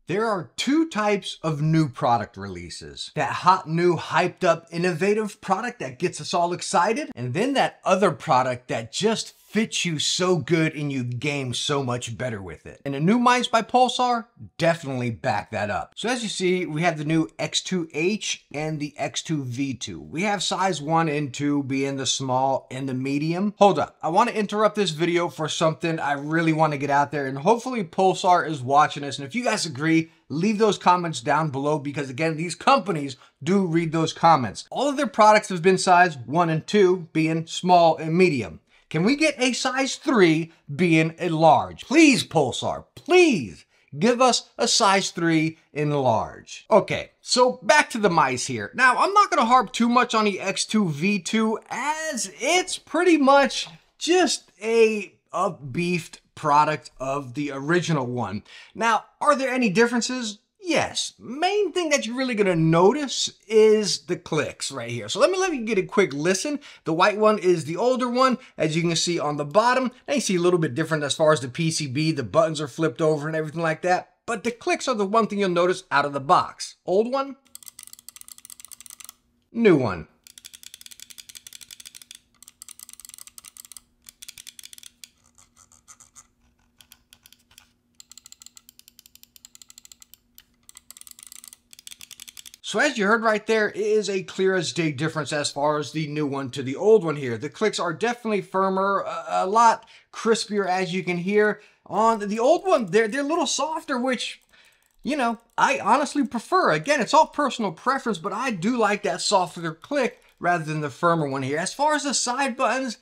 There are two types of new product releases. That hot, new, hyped up, innovative product that gets us all excited, and then that other product that just fits you so good and you game so much better with it. And the new mice by Pulsar definitely back that up. So as you see, we have the new X2H and the X2V2. We have size 1 and 2 being the small and the medium. Hold up, I want to interrupt this video for something I really want to get out there, and hopefully Pulsar is watching this, and if you guys agree, leave those comments down below, because again, these companies do read those comments. All of their products have been size 1 and 2 being small and medium. Can we get a size 3 being a large? Please, Pulsar, please give us a size 3 in large. Okay, so back to the mice here. Now, I'm not gonna harp too much on the X2V2 as it's pretty much just a up-beefed product of the original one. Now, are there any differences? Yes. Main thing that you're really gonna notice is the clicks right here. So let me get a quick listen. The white one is the older one, as you can see on the bottom. Now you see a little bit different as far as the PCB, the buttons are flipped over and everything like that. But the clicks are the one thing you'll notice out of the box. Old one, new one. So as you heard right there, it is a clear as day difference as far as the new one to the old one here. The clicks are definitely firmer, a lot crispier, as you can hear. On the old one, they're a little softer, which, you know, I honestly prefer. Again, it's all personal preference, but I do like that softer click rather than the firmer one here. As far as the side buttons,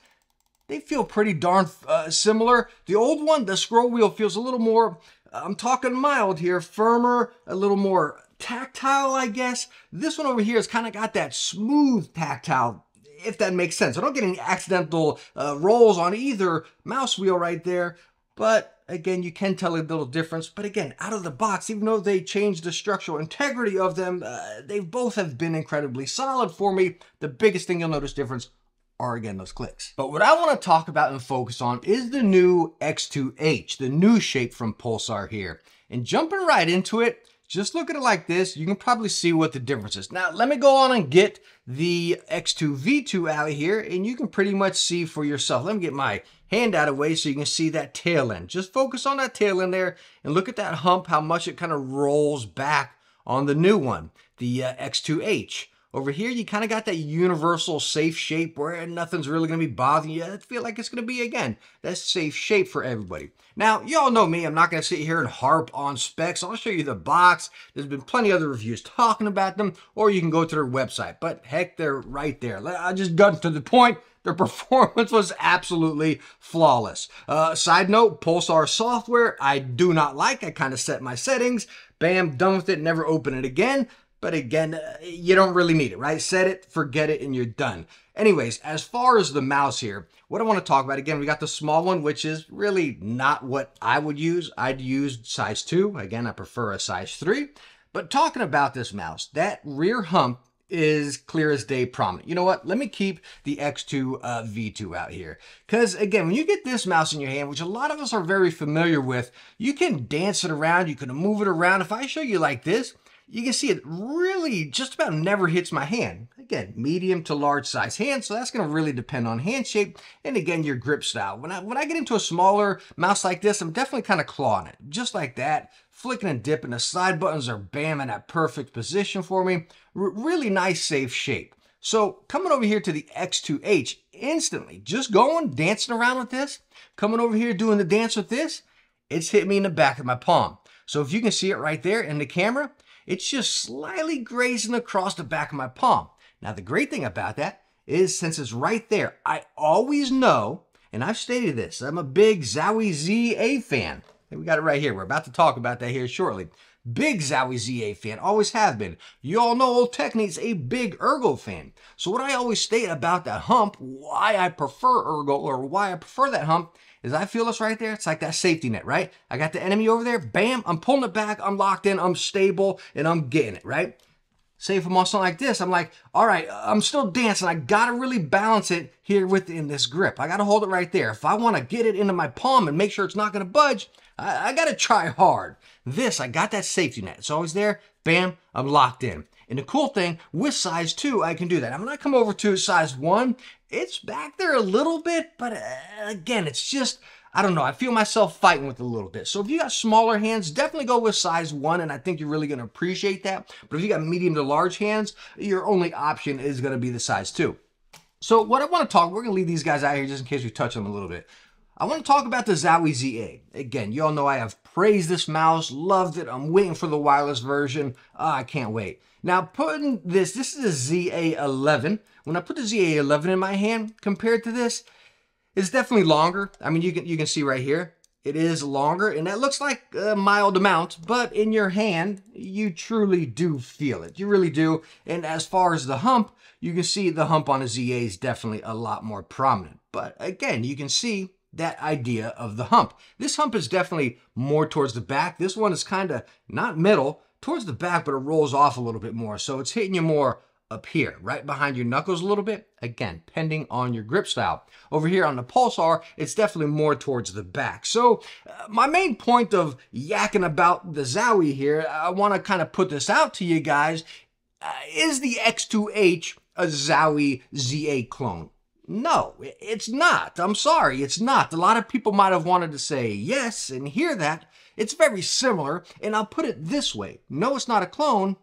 they feel pretty darn similar. The old one, the scroll wheel feels a little more, I'm talking mild here, firmer, a little more tactile, I guess. This one over here has kind of got that smooth tactile, if that makes sense. I don't get any accidental rolls on either mouse wheel right there, but again, you can tell a little difference. But again, out of the box, even though they changed the structural integrity of them, they both have been incredibly solid for me. The biggest thing you'll notice difference are, again, those clicks. But what I want to talk about and focus on is the new X2H, the new shape from Pulsar here. And jumping right into it, just look at it like this, you can probably see what the difference is. Now, let me go on and get the X2V2 out of here, and you can pretty much see for yourself. Let me get my hand out of the way so you can see that tail end. Just focus on that tail end there, and look at that hump, how much it kind of rolls back on the new one, the X2H. Over here, you kind of got that universal safe shape where nothing's really going to be bothering you. I feel like it's going to be, again, that safe shape for everybody. Now, you all know me. I'm not going to sit here and harp on specs. I'll show you the box. There's been plenty of other reviews talking about them, or you can go to their website. But heck, they're right there. I just got to the point. Their performance was absolutely flawless. Side note, Pulsar software, I do not like. I kind of set my settings. Bam, done with it. Never open it again. But again, you don't really need it, right? Set it, forget it, and you're done. Anyways, as far as the mouse here, what I want to talk about, again, we got the small one, which is really not what I would use. I'd use size 2. Again, I prefer a size 3. But talking about this mouse, that rear hump is clear as day prominent. You know what? Let me keep the X2V2 out here. Because again, when you get this mouse in your hand, which a lot of us are very familiar with, you can dance it around, you can move it around. If I show you like this, you can see it really just about never hits my hand. Again, medium to large size hand, so that's going to really depend on hand shape and again your grip style. When I get into a smaller mouse like this, I'm definitely kind of clawing it, just like that, flicking and dipping. The side buttons are bam in that perfect position for me. Really nice, safe shape. So coming over here to the X2H, instantly, just going, dancing around with this, coming over here doing the dance with this, it's hit me in the back of my palm. So if you can see it right there in the camera, it's just slightly grazing across the back of my palm. Now, the great thing about that is since it's right there, I always know, and I've stated this, I'm a big Zowie ZA fan. And we got it right here. We're about to talk about that here shortly. Big Zowie ZA fan, always have been. You all know old Techne's a big Ergo fan. So what I always state about that hump, why I prefer Ergo or why I prefer that hump, is I feel this right there. It's like that safety net, right? I got the enemy over there. Bam, I'm pulling it back. I'm locked in. I'm stable, and I'm getting it, right? Say if I'm on something like this, I'm like, all right, I'm still dancing. I got to really balance it here within this grip. I got to hold it right there. If I want to get it into my palm and make sure it's not going to budge, I gotta try hard. This, I got that safety net. It's always there. Bam, I'm locked in. And the cool thing, with size 2, I can do that. When I come over to size 1, it's back there a little bit, but again, it's just, I don't know, I feel myself fighting with it a little bit. So if you got smaller hands, definitely go with size 1, and I think you're really going to appreciate that. But if you got medium to large hands, your only option is going to be the size 2. So what I want to talk, we're going to leave these guys out here just in case we touch them a little bit. I want to talk about the Zowie ZA. Again, you all know I have praised this mouse, loved it. I'm waiting for the wireless version. I can't wait. Now, putting this is a ZA11. When I put the ZA11 in my hand, compared to this, it's definitely longer. I mean, you can see right here, it is longer, and that looks like a mild amount, but in your hand, you truly do feel it. You really do. And as far as the hump, you can see the hump on a ZA is definitely a lot more prominent. But again, you can see that idea of the hump. This hump is definitely more towards the back. This one is kind of not middle, towards the back, but it rolls off a little bit more. So it's hitting you more up here, right behind your knuckles a little bit. Again, depending on your grip style. Over here on the Pulsar, it's definitely more towards the back. So my main point of yakking about the Zowie here, I want to kind of put this out to you guys. Is the X2H a Zowie ZA clone? No, it's not. I'm sorry, it's not. A lot of people might have wanted to say yes and hear that. It's very similar, and I'll put it this way. No, it's not a clone,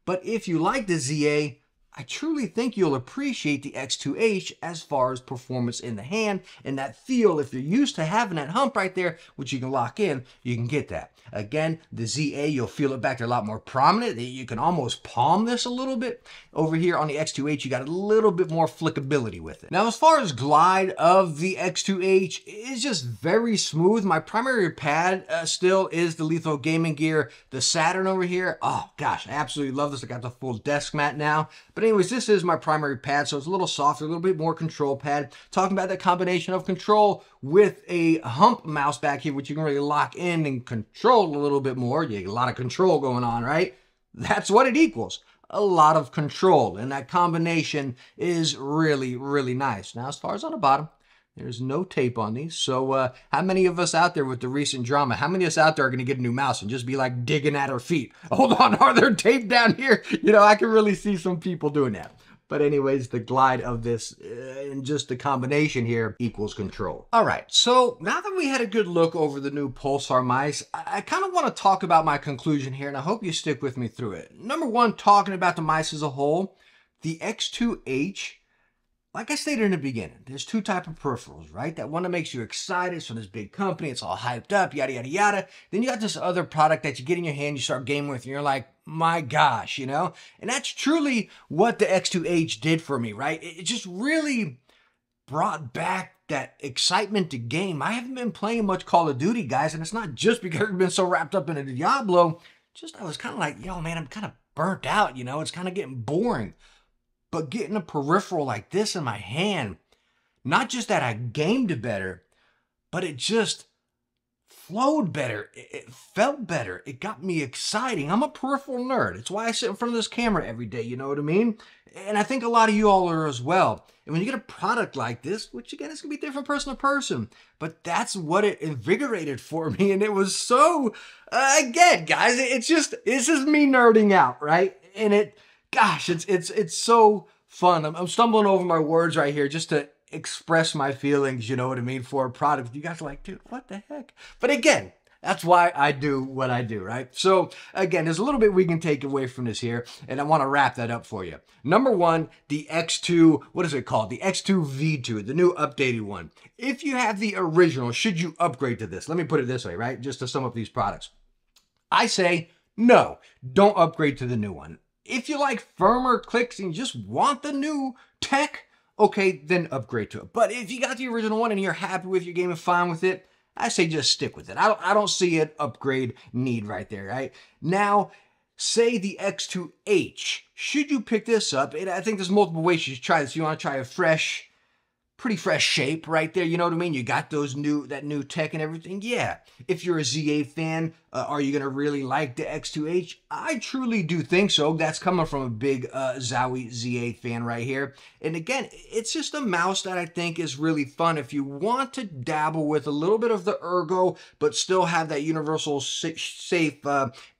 but if you like the ZA, I truly think you'll appreciate the X2H as far as performance in the hand and that feel. If you're used to having that hump right there, which you can lock in, you can get that. Again, the ZA, you'll feel it back there a lot more prominent. You can almost palm this a little bit. Over here on the X2H, you got a little bit more flickability with it. Now, as far as glide of the X2H, it's just very smooth. My primary pad still is the Lethal Gaming Gear, the Saturn over here. Oh gosh, I absolutely love this. I got the full desk mat now. But anyways, this is my primary pad, so it's a little softer, a little bit more control pad. Talking about that combination of control with a hump mouse back here, which you can really lock in and control a little bit more. You get a lot of control going on, right? That's what it equals. A lot of control, and that combination is really, really nice. Now, as far as on the bottom, there's no tape on these. So how many of us out there with the recent drama, how many of us out there are going to get a new mouse and just be like digging at our feet? Hold on, are there tape down here? You know, I can really see some people doing that. But anyways, the glide of this and just the combination here equals control. All right, so now that we had a good look over the new Pulsar mice, I kind of want to talk about my conclusion here, and I hope you stick with me through it. Number one, talking about the mice as a whole, the X2H, like I stated in the beginning, there's two types of peripherals, right? That one that makes you excited, it's from this big company, it's all hyped up, yada, yada, yada. Then you got this other product that you get in your hand, you start gaming with, and you're like, my gosh, you know? And that's truly what the X2H did for me, right? It just really brought back that excitement to game. I haven't been playing much Call of Duty, guys, and it's not just because I've been so wrapped up in a Diablo. Just I was kind of like, yo, man, I'm kind of burnt out, you know? It's kind of getting boring. But getting a peripheral like this in my hand, not just that I gamed better, but it just flowed better. It felt better. It got me exciting. I'm a peripheral nerd. It's why I sit in front of this camera every day, you know what I mean? And I think a lot of you all are as well. And when you get a product like this, which again, it's going to be different person to person, but that's what it invigorated for me. And it was so, again, guys, it's just me nerding out, right? And it, gosh, it's so fun. I'm stumbling over my words right here just to express my feelings, you know what I mean, for a product. You guys are like, dude, what the heck? But again, that's why I do what I do, right? So again, there's a little bit we can take away from this here, and I want to wrap that up for you. Number one, the X2, what is it called? The X2V2, the new updated one. If you have the original, should you upgrade to this? Let me put it this way, right? Just to sum up these products. I say, no, don't upgrade to the new one. If you like firmer clicks and you just want the new tech, okay, then upgrade to it. But if you got the original one and you're happy with your game and fine with it, I say just stick with it. I don't see an upgrade need right there, right? Now, say the X2H. Should you pick this up? And I think there's multiple ways you should try this. You want to try a fresh pretty fresh shape right there. You know what I mean? You got that new tech and everything. Yeah. If you're a Z8 fan, are you going to really like the X2H? I truly do think so. That's coming from a big Zowie Z8 fan right here. And again, it's just a mouse that I think is really fun if you want to dabble with a little bit of the ergo, but still have that universal safe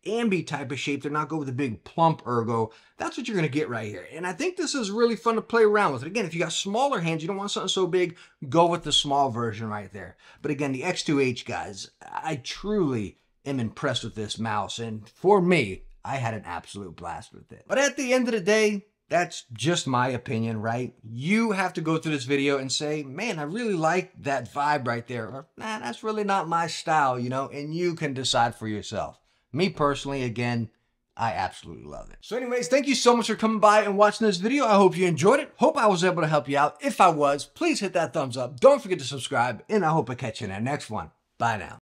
ambi type of shape to not go with a big plump ergo. That's what you're going to get right here. And I think this is really fun to play around with. Again, if you got smaller hands, you don't want something so big, go with the small version right there. But again, the X2H, guys, I truly am impressed with this mouse. And for me, I had an absolute blast with it. But at the end of the day, that's just my opinion, right? You have to go through this video and say, man, I really like that vibe right there. Or, nah, that's really not my style, you know? And you can decide for yourself. Me personally, again, I absolutely love it. So anyways, thank you so much for coming by and watching this video. I hope you enjoyed it. Hope I was able to help you out. If I was, please hit that thumbs up. Don't forget to subscribe, and I hope I catch you in the next one. Bye now.